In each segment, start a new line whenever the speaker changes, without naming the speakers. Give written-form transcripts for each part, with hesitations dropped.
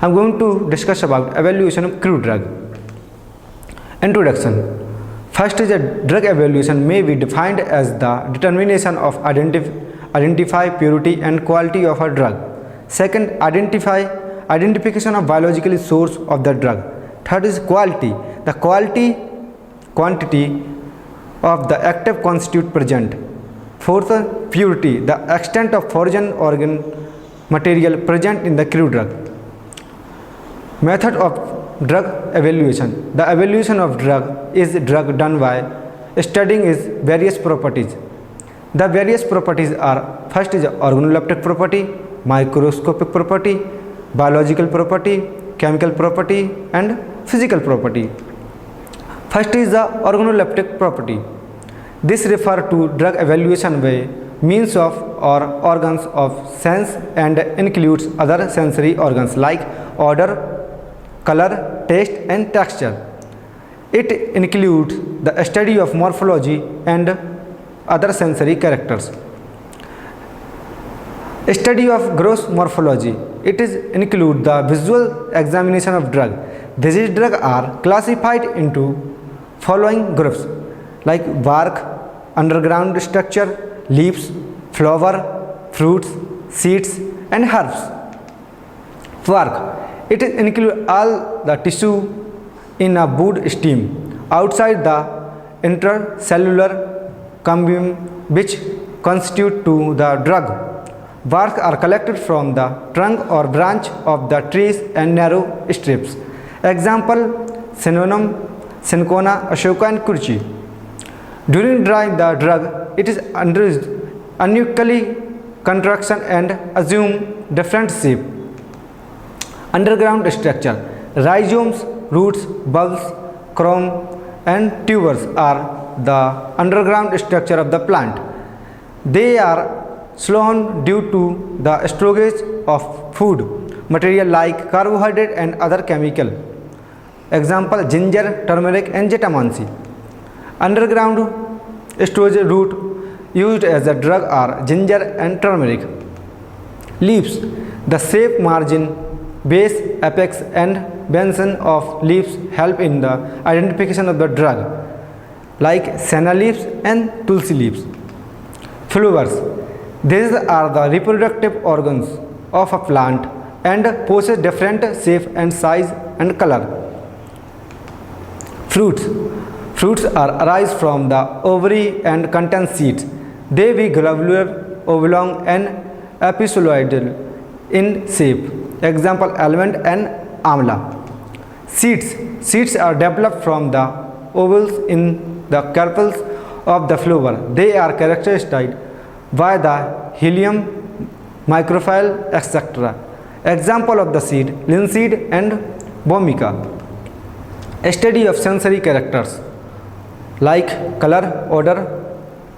I'm going to discuss about evaluation of crude drug. Introduction. First is a drug evaluation may be defined as the determination of identify purity and quality of a drug. Second, identification of biological source of the drug. Third is quality, the quantity of the active constituent present. Fourth, purity, the extent of foreign organ material present in the crude drug. Method of drug evaluation. The evaluation of drug is drug done by studying its various properties. The various properties are: first is organoleptic property, microscopic property, biological property, chemical property and physical property. First is the organoleptic property. This refers to drug evaluation by means of or organs of sense and includes other sensory organs like odor, color, taste and texture. It includes the study of morphology and other sensory characters. Study of gross morphology. It is include the visual examination of drug. These drugs are classified into following groups like bark, underground structure, leaves, flower, fruits, seeds and herbs. Bark. It includes all the tissue in a wood stem outside the intercellular cambium which constitute to the drug. Barks are collected from the trunk or branch of the trees and narrow strips. Example: Cinnamon, Cinchona, Ashoka and Kurchi. During drying the drug, it is unequally contraction and assume different shape. Underground structure. Rhizomes, roots, bulbs, corm and tubers are the underground structure of the plant. They are slow due to the storage of food material like carbohydrate and other chemical. Example: ginger, turmeric and jetamansi. Underground storage root used as a drug are ginger and turmeric. Leaves. The shape, margin, base, apex and benson of leaves help in the identification of the drug like senna leaves and tulsi leaves. Flowers. These are the reproductive organs of a plant and possess different shape and size and color. Fruits. Fruits are arise from the ovary and contain seeds. They be globular, oblong and ellipsoidal in shape. Example: almond and amla. Seeds. Seeds are developed from the ovals in the carpels of the flower. They are characterized by the helium, microphyll, etc. Example of the seed: linseed and bomika. Study of sensory characters like color, odor,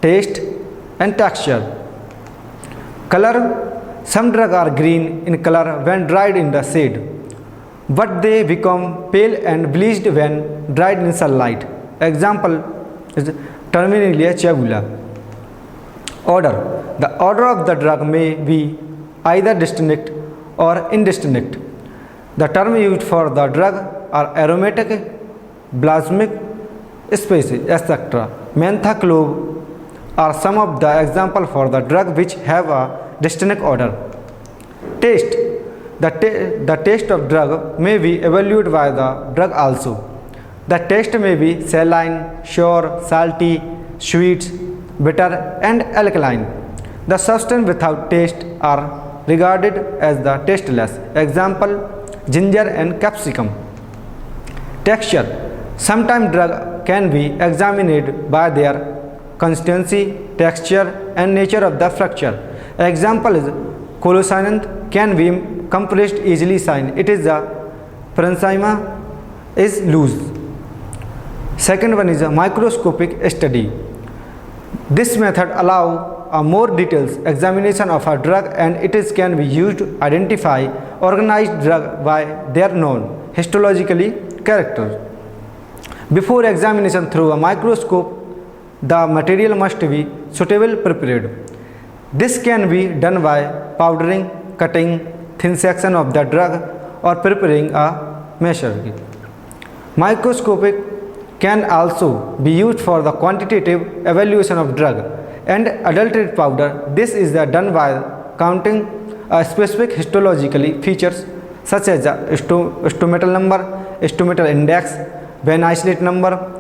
taste and texture. Color. Some drugs are green in color when dried in the shade, but they become pale and bleached when dried in sunlight. Example is Terminalia chabula. Odor. The odor of the drug may be either distinct or indistinct. The term used for the drug are aromatic, balsamic, species, etc. Mentha, clove are some of the examples for the drug which have a distinct odor. Taste. The taste of drug may be evaluated by the drug also. The taste may be saline, sour, salty, sweet, bitter and alkaline. The substance without taste are regarded as the tasteless. Example: ginger and capsicum. Texture. Sometimes drug can be examined by their consistency, texture and nature of the fracture. Example is colocyanth can be compressed easily sine. It is the parenchyma is loose. Second one is a microscopic study. This method allows a more detailed examination of a drug and can be used to identify organized drug by their known histologically characters. Before examination through a microscope, the material must be suitably prepared. This can be done by powdering, cutting thin section of the drug or preparing a measure. Microscopic can also be used for the quantitative evaluation of drug and adulterated powder. This is done by counting specific histologically features such as the stomatal number, stomatal index, Venn isolate number,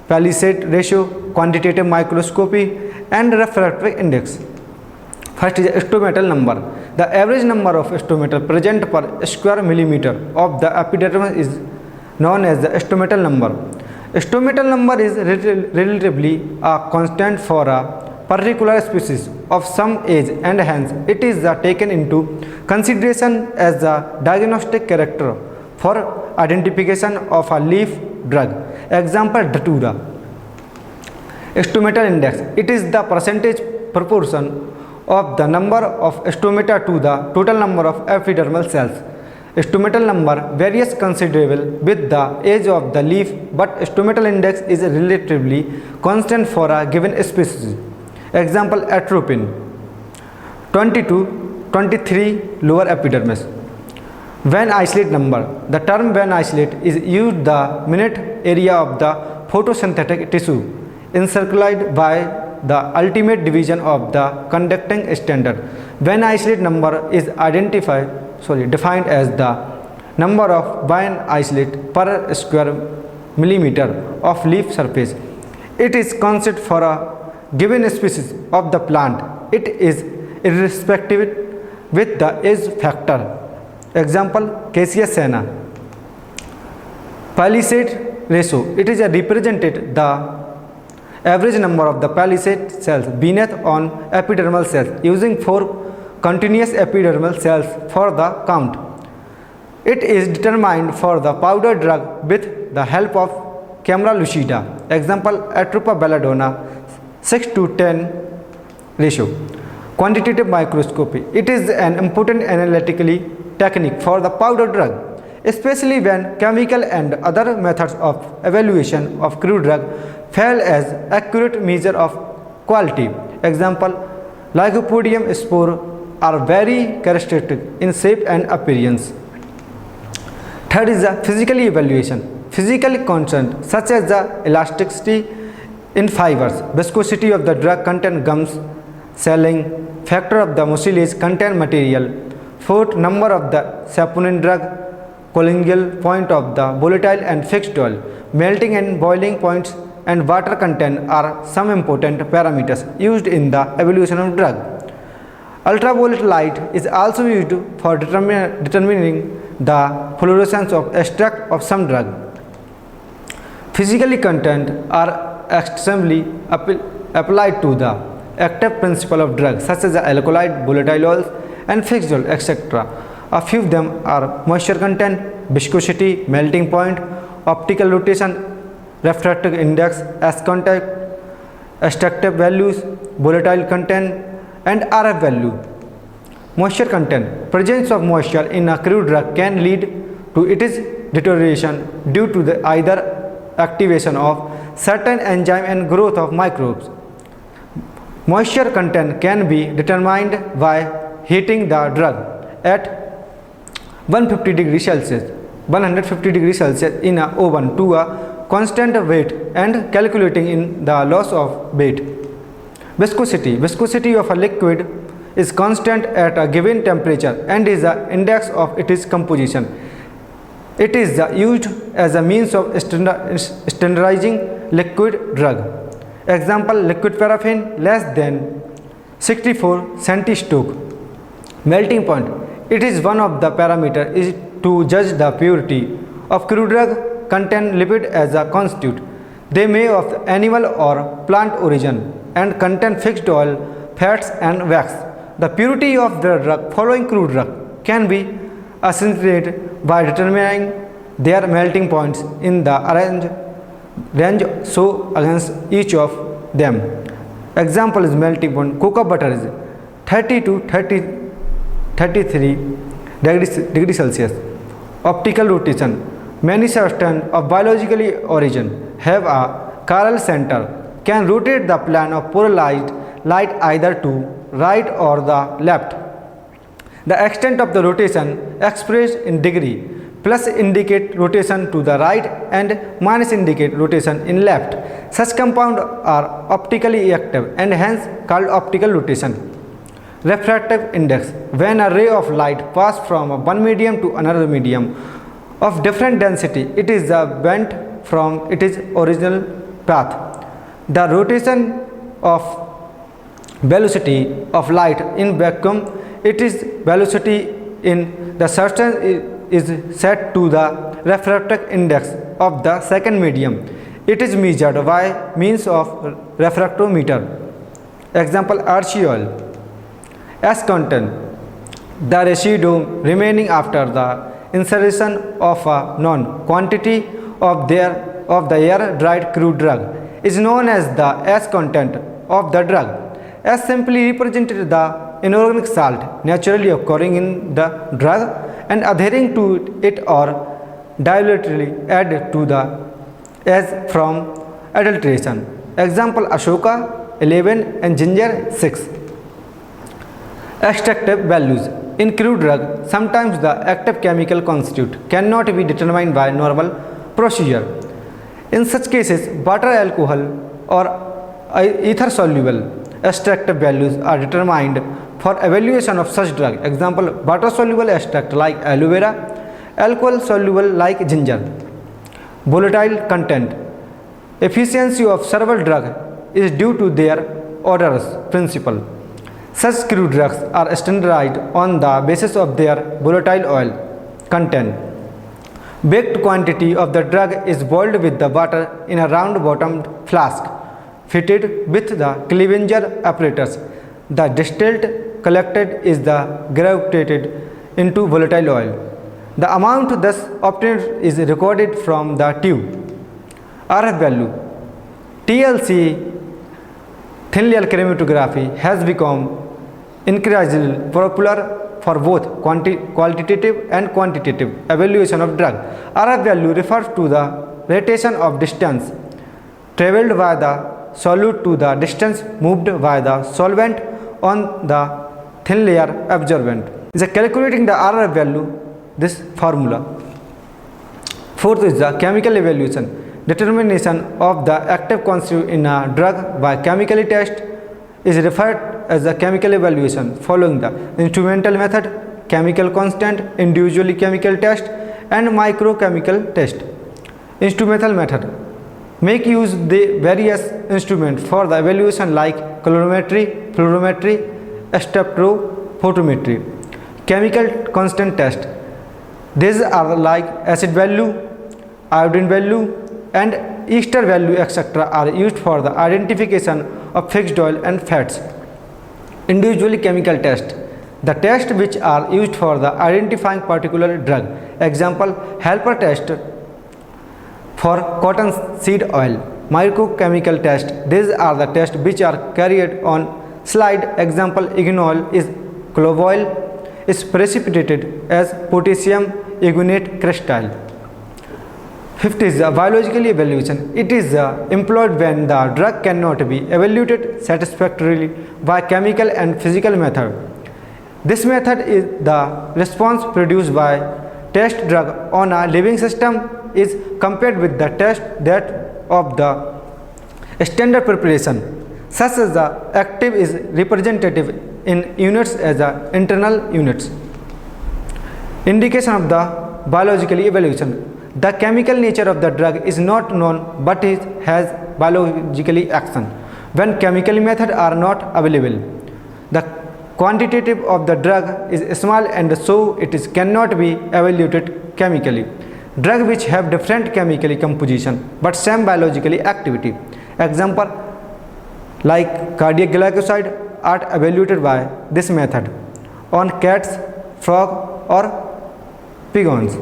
Palisade ratio, quantitative microscopy, and refractive index. First is stomatal number. The average number of stomatal present per square millimeter of the epidermis is known as the stomatal number. Stomatal number is relatively a constant for a particular species of some age, and hence it is taken into consideration as the diagnostic character for identification of a leaf drug. Example, Datura. Stomatal index. It is the percentage proportion of the number of stomata to the total number of epidermal cells. Stomatal number varies considerably with the age of the leaf, but stomatal index is relatively constant for a given species. Example, atropine. 20 to 23 lower epidermis. Venn isolate number. The term Venn isolate is used the minute area of the photosynthetic tissue encircled by the ultimate division of the conducting standard. Venn isolate number is defined as the number of Venn isolate per square millimeter of leaf surface. It is constant for a given species of the plant. It is irrespective with the age factor. Example, Casia sena. Palisade ratio. It is represented the average number of the palisade cells beneath on epidermal cells using 4 continuous epidermal cells for the count. It is determined for the powder drug with the help of camera lucida. Example, Atropa belladonna 6 to 10 ratio. Quantitative microscopy. It is an important analytically technique for the powder drug, especially when chemical and other methods of evaluation of crude drug fail as accurate measure of quality. Example, Lycopodium spore are very characteristic in shape and appearance. Third is the physical evaluation. Physical constant such as the elasticity in fibers, viscosity of the drug content gums, swelling, factor of the mucilage content material, fourth number of the saponin drug, collegial point of the volatile and fixed oil, melting and boiling points, and water content are some important parameters used in the evaluation of drug. Ultraviolet light is also used for determining the fluorescence of extract of some drug. Physical content are extensively applied to the active principle of drugs such as the alkaloid, volatile oils, and fixed oil, etc. A few of them are moisture content, viscosity, melting point, optical rotation, refractive index, S contact, extractive values, volatile content, and RF value. Moisture content. Presence of moisture in a crude drug can lead to its deterioration due to the either activation of certain enzyme and growth of microbes. Moisture content can be determined by heating the drug at 150 degrees Celsius in an oven to a constant weight and calculating in the loss of weight. Viscosity of a liquid is constant at a given temperature and is the index of its composition. It is used as a means of standardizing liquid drug. Example, liquid paraffin less than 64 centistoke. Melting point. It is one of the parameters is to judge the purity of crude drug contain lipid as a constitute. They may of animal or plant origin and contain fixed oil, fats, and wax. The purity of the drug following crude drug can be ascertained by determining their melting points in the range so against each of them. Example is melting point. Cocoa butter is 30 to 33 degrees Celsius. Optical rotation. Many substances of biological origin have a chiral center, can rotate the plane of polarized light either to right or the left. The extent of the rotation expressed in degree. Plus indicate rotation to the right and minus indicate rotation in left. Such compounds are optically active and hence called optical rotation. Refractive index. When a ray of light passes from one medium to another medium of different density, it is bent from its original path. The rotation of velocity of light in vacuum, its velocity in the substance is set to the refractive index of the second medium. It is measured by means of refractometer. Example, RC oil. S content. The residue remaining after the insertion of a known quantity of the air dried crude drug is known as the S content of the drug. S simply represented the inorganic salt naturally occurring in the drug and adhering to it or deliberately added to the as from adulteration. Example, Ashoka 11 and ginger 6. Extractive values. In crude drug, sometimes the active chemical constitute cannot be determined by normal procedure. In such cases, water, alcohol or ether soluble extractive values are determined for evaluation of such drug. Example, water soluble extract like aloe vera, alcohol soluble like ginger. Volatile content. Efficiency of several drugs is due to their odorous principle. Such crude drugs are standardized on the basis of their volatile oil content. Baked quantity of the drug is boiled with the water in a round bottomed flask fitted with the Clevenger apparatus. The distillate collected is gravitated into volatile oil. The amount thus obtained is recorded from the tube. RF value. TLC, thin layer chromatography, has become increasingly popular for both qualitative and quantitative evaluation of drug. RF value refers to the relation of distance travelled by the solute to the distance moved by the solvent on the thin layer absorbent. Is calculating the RF value, this formula. Fourth is the chemical evaluation. Determination of the active constituent in a drug by chemical test is referred as the chemical evaluation following the instrumental method, chemical constant, individually chemical test and microchemical test. Instrumental method. Make use the various instruments for the evaluation like colorimetry, fluorometry, spectrophotometry. Chemical constant test. These are like acid value, iodine value and ester value etc. are used for the identification of fixed oil and fats. Individually chemical test. The tests which are used for the identifying particular drug. Example, helper test for cotton seed oil. Microchemical test. These are the tests which are carried on slide. Example, ignol is clove oil is precipitated as potassium agunate crystal. Fifth is the biological evaluation. It is employed when the drug cannot be evaluated satisfactorily by chemical and physical method. This method is the response produced by test drug on a living system is compared with the test that of the standard preparation. Such as the active is representative in units as the internal units. Indication of the biological evaluation. The chemical nature of the drug is not known but it has biologically action when chemical methods are not available. The quantitative of the drug is small and so it cannot be evaluated chemically. Drugs which have different chemical composition but same biological activity. Example like cardiac glycoside are evaluated by this method on cats, frog or pigeons.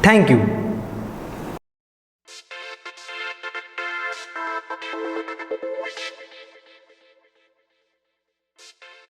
Thank you.